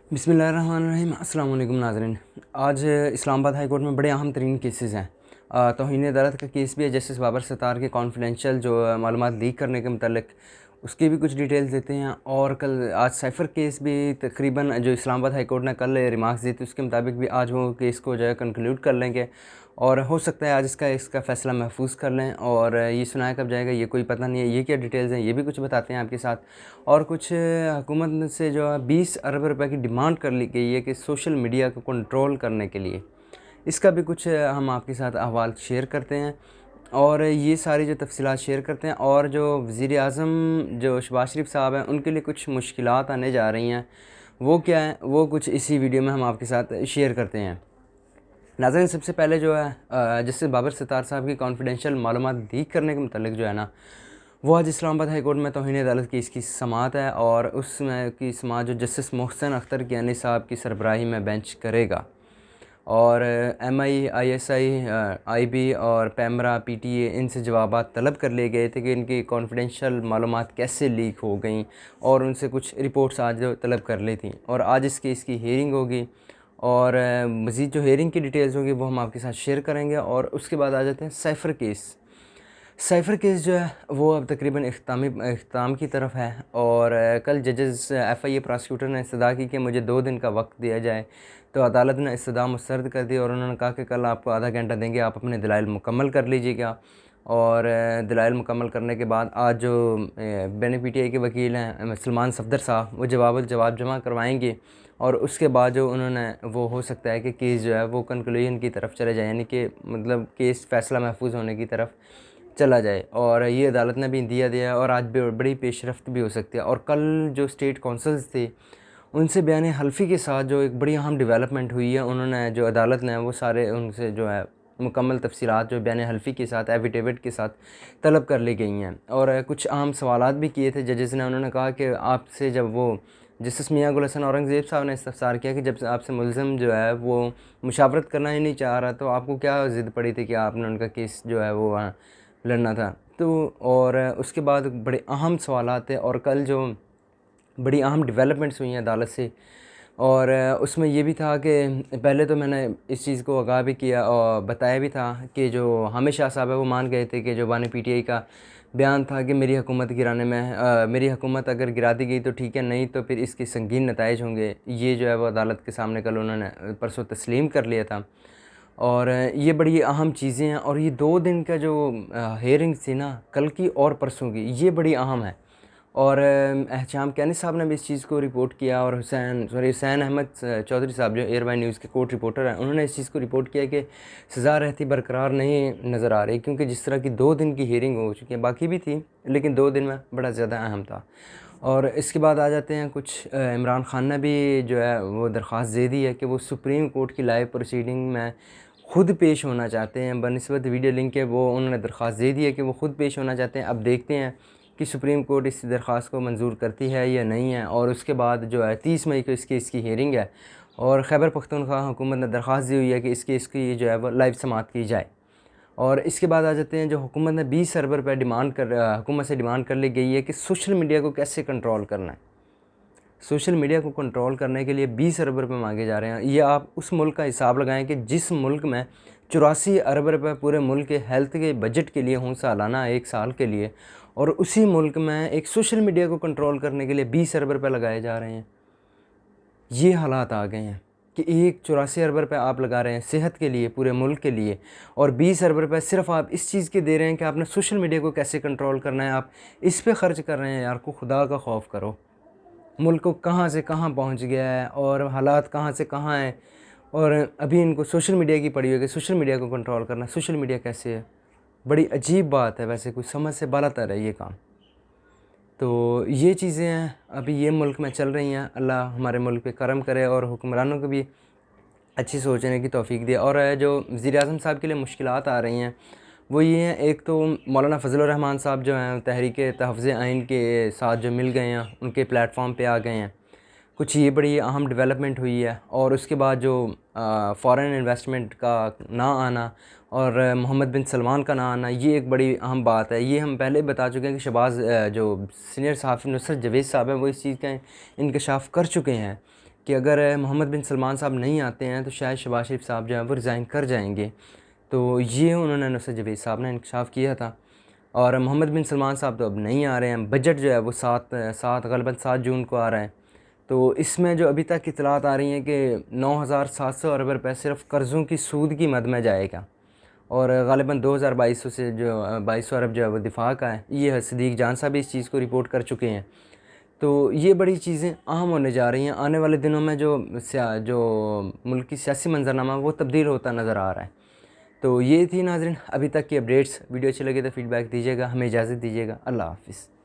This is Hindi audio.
बिस्मिल्लाहिर्रहमानिर्रहीम। अस्सलाम वालेकुम नाज़रीन। आज इस्लामाबाद हाई कोर्ट में बड़े अहम तरीन केसेस हैं। तौहीन अदालत का केस भी है। जस्टिस बाबर सत्तार के कॉन्फिडेंशियल जो मालूमात लीक करने के मुतालिक उसकी भी कुछ डिटेल्स देते हैं। और कल आज साइफ़र केस भी तकरीबन जो इस्लामाबाद हाई कोर्ट ने कल रिमार्क्स दी थी उसके मुताबिक भी आज वो केस को जो है कंक्लूड कर लेंगे और हो सकता है आज इसका फ़ैसला महफूज कर लें। और ये सुनाया कब जाएगा ये कोई पता नहीं है। ये क्या डिटेल्स हैं ये भी कुछ बताते हैं आपके साथ। और कुछ हुकूमत से जो है 20 अरब रुपए की डिमांड कर ली गई है कि सोशल मीडिया को कंट्रोल करने के लिए। इसका भी कुछ हम आपके साथ अहवाल शेयर करते हैं और ये सारी जो तफसीलात शेयर करते हैं। और जो वज़ीर आज़म जो शहबाज शरीफ साहब हैं उनके लिए कुछ मुश्किलात आने जा रही हैं, वो क्या है वो कुछ इसी वीडियो में हम आपके साथ शेयर करते हैं। नाज़रीन, सबसे पहले जो है जस्टिस बाबर सत्तार साहब की कॉन्फिडेंशियल मालूमात लीक करने के मुतालिक जो है ना, वो आज इस्लामाबाद हाई कोर्ट में तौहीन अदालत की इसकी समाअत है और उसमें की समाअत जो जस्टिस मोहसिन अख्तर कियानी साहब की सरबराही में बेंच करेगा। और MI, ISI, IB और पैमरा, PTA इनसे जवाबात तलब कर लिए गए थे कि इनकी कॉन्फिडेंशियल मालूमात कैसे लीक हो गई और उनसे कुछ रिपोर्ट्स आज तलब कर ली थी। और आज इसकी हेयरिंग होगी और मज़ीद जो हेयरिंग की डिटेल्स होगी वो हम आपके साथ शेयर करेंगे। और उसके बाद आ जाते हैं साइफ़र केस। साइफ़र केस जो है वो अब तकरीबन इख्तिताम की तरफ है। और कल जजेस FIA प्रोसिक्यूटर ने इस्तदा की कि मुझे 2 दिन का वक्त दिया जाए, तो अदालत ने इस्तदा मुस्तरद कर दी और उन्होंने कहा कि कल आपको आधा घंटा देंगे, आप अपने दलाइल मुकम्मल कर लीजिएगा। और दलाइल मुकम्मल करने के बाद आज जो बेनी PTI के वकील हैं सलमान सफदर साहब, वो जवाब जमा करवाएंगे और उसके बाद जो उन्होंने वो हो सकता है कि केस जो है वो कंक्लूजन की तरफ चले जाए, यानी कि मतलब केस फ़ैसला महफूज होने की तरफ चला जाए। और ये अदालत ने भी दिया और आज बड़ी पेशरफ्त भी हो सकती है। और कल जो स्टेट कौंसल्स थे उनसे बयान हल्फ़ी के साथ जो एक बड़ी अहम डेवलपमेंट हुई है, उन्होंने जो अदालत ने वो सारे उनसे जो है मुकम्मल तफसीलात जो बयान हल्फ़ी के साथ एफिडेविट के साथ तलब कर ली गई हैं। और कुछ अहम सवालात भी किए थे जजेस ने। उन्होंने कहा कि आपसे जब वो जस्टिस मियां गुल हसन औरंगज़ेब साहब ने इस्तफ़सार किया कि जब आपसे मुलज़िम जो है वो मुशावरत करना ही नहीं चाह रहा, तो आपको क्या ज़िद पड़ी थी कि आपने उनका केस जो है वो वहाँ लड़ना था। तो और उसके बाद बड़े अहम सवालात थे और कल जो बड़ी अहम डेवलपमेंट्स हुई हैं अदालत से। और उसमें ये भी था कि पहले तो मैंने इस चीज़ को आगाह भी किया और बताया भी था कि जो हामिद शाह साहब है वो मान गए थे कि जो बानी PTI का बयान था कि मेरी हुकूमत गिराने में मेरी हुकूमत अगर गिरा दी गई तो ठीक है, नहीं तो फिर इसके संगीन नताइज होंगे। ये जो है वो अदालत के सामने कल उन्होंने परसों तस्लीम कर लिया था। और ये बड़ी अहम चीज़ें हैं। और ये 2 दिन का जो हेयरिंग्स थी ना, कल की और परसों की, ये बड़ी अहम है। और एहतिशाम कियानी साहब ने भी इस चीज़ को रिपोर्ट किया और हुसैन अहमद चौधरी साहब जो एयर बाई न्यूज़ के कोर्ट रिपोर्टर हैं, उन्होंने इस चीज़ को रिपोर्ट किया कि सज़ा रहती बरकरार नहीं नज़र आ रही, क्योंकि जिस तरह की 2 दिन की हेयरिंग हो चुकी है, बाकी भी थी लेकिन 2 दिन में बड़ा ज़्यादा अहम था। और इसके बाद आ जाते हैं कुछ इमरान खान ने भी जो है वो दरख्वास्त दे दी है कि वो सुप्रीम कोर्ट की लाइव प्रोसीडिंग में ख़ुद पेश होना चाहते हैं। बनिस्बत वीडियो लिंक के वो उन्होंने दरख्वास्त दे दी है कि वो ख़ुद पेश होना चाहते हैं। अब देखते हैं कि सुप्रीम कोर्ट इस दरख्वास्त को मंजूर करती है या नहीं है। और उसके बाद जो है 30 मई को इसकी हेयरिंग है और खैबर पख्तूनख्वा हुकूमत ने दरख्वास्त दी हुई है कि इसकी जो है वो लाइव समाअत की जाए। और इसके बाद आ जाते हैं जो हुकूमत ने 20 अरब रुपये हुकूमत से डिमांड कर ली गई है कि सोशल मीडिया को कैसे कंट्रोल करना है। सोशल मीडिया को कंट्रोल करने के लिए 20 अरब रुपये मांगे जा रहे हैं। ये आप उस मुल्क का हिसाब लगाएं कि जिस मुल्क में 84 अरब रुपये पूरे मुल्क के हेल्थ के बजट के लिए हों सालाना 1 साल के लिए, और उसी मुल्क में एक सोशल मीडिया को कंट्रोल करने के लिए 20 अरब रुपये लगाए जा रहे हैं। ये हालात आ गए हैं कि एक 84 अरब रुपये आप लगा रहे हैं सेहत के लिए पूरे मुल्क के लिए, और 20 अरब रुपये सिर्फ आप इस चीज़ के दे रहे हैं कि आपने सोशल मीडिया को कैसे कंट्रोल करना है, आप इस पे ख़र्च कर रहे हैं। यार को खुदा का खौफ करो। मुल्क को कहाँ से कहाँ पहुँच गया है और हालात कहाँ से कहाँ हैं, और अभी इनको सोशल मीडिया की पड़ी हुई है कि सोशल मीडिया को कंट्रोल करना। सोशल मीडिया कैसे है? बड़ी अजीब बात है, वैसे कुछ समझ से बालातर है ये काम। तो ये चीज़ें हैं अभी ये मुल्क में चल रही हैं। अल्लाह हमारे मुल्क पे करम करे और हुक्मरानों को भी अच्छी सोचने की तौफीक दे। और जो वज़ीर आज़म साहब के लिए मुश्किलात आ रही हैं वो ये हैं, एक तो मौलाना फजलुर रहमान साहब जो हैं तहरीक तहफ़्ज़ुज़ आइन के साथ जो मिल गए हैं, उनके प्लेटफॉर्म पे आ गए हैं। कुछ ये बड़ी अहम डेवलपमेंट हुई है। और उसके बाद जो फ़ॉरेन इन्वेस्टमेंट का ना आना और मोहम्मद बिन सलमान का ना आना, ये एक बड़ी अहम बात है। ये हम पहले बता चुके हैं कि शहबाज जो सीनियर सहाफ़ी नुसरत जवेद साहब हैं वो इस चीज़ का इंकशाफ कर चुके हैं कि अगर मोहम्मद बिन सलमान साहब नहीं आते हैं तो शायद शहबाज शरीफ साहब जो है वो रिज़ाइन कर जाएंगे। तो ये उन्होंने नुसरत जवेद साहब ने इंकशाफ किया था। और मोहम्मद बिन सलमान साहब तो अब नहीं आ रहे हैं। बजट जो है वो गलबन 7 जून को आ रहा है। तो इसमें जो अभी तक इतलात आ रही हैं कि 9,700 अरब रुपये सिर्फ कर्ज़ों की सूद की मद में जाएगा। और ग़ालिबन 2,2200 से जो 2200 अरब जो है वो दिफा का है। ये सदीक़ जान साहब भी इस चीज़ को रिपोर्ट कर चुके हैं। तो ये बड़ी चीज़ें अहम होने जा रही हैं। आने वाले दिनों में जो मुल्क की सियासी मंजरनामा वो तब्दील होता नज़र आ रहा है। तो ये थी नाज़रीन अभी तक की अपडेट्स। वीडियो अच्छी लगे तो फ़ीडबैक दीजिएगा। हमें इजाज़त दीजिएगा। अल्लाह हाफ़िज़।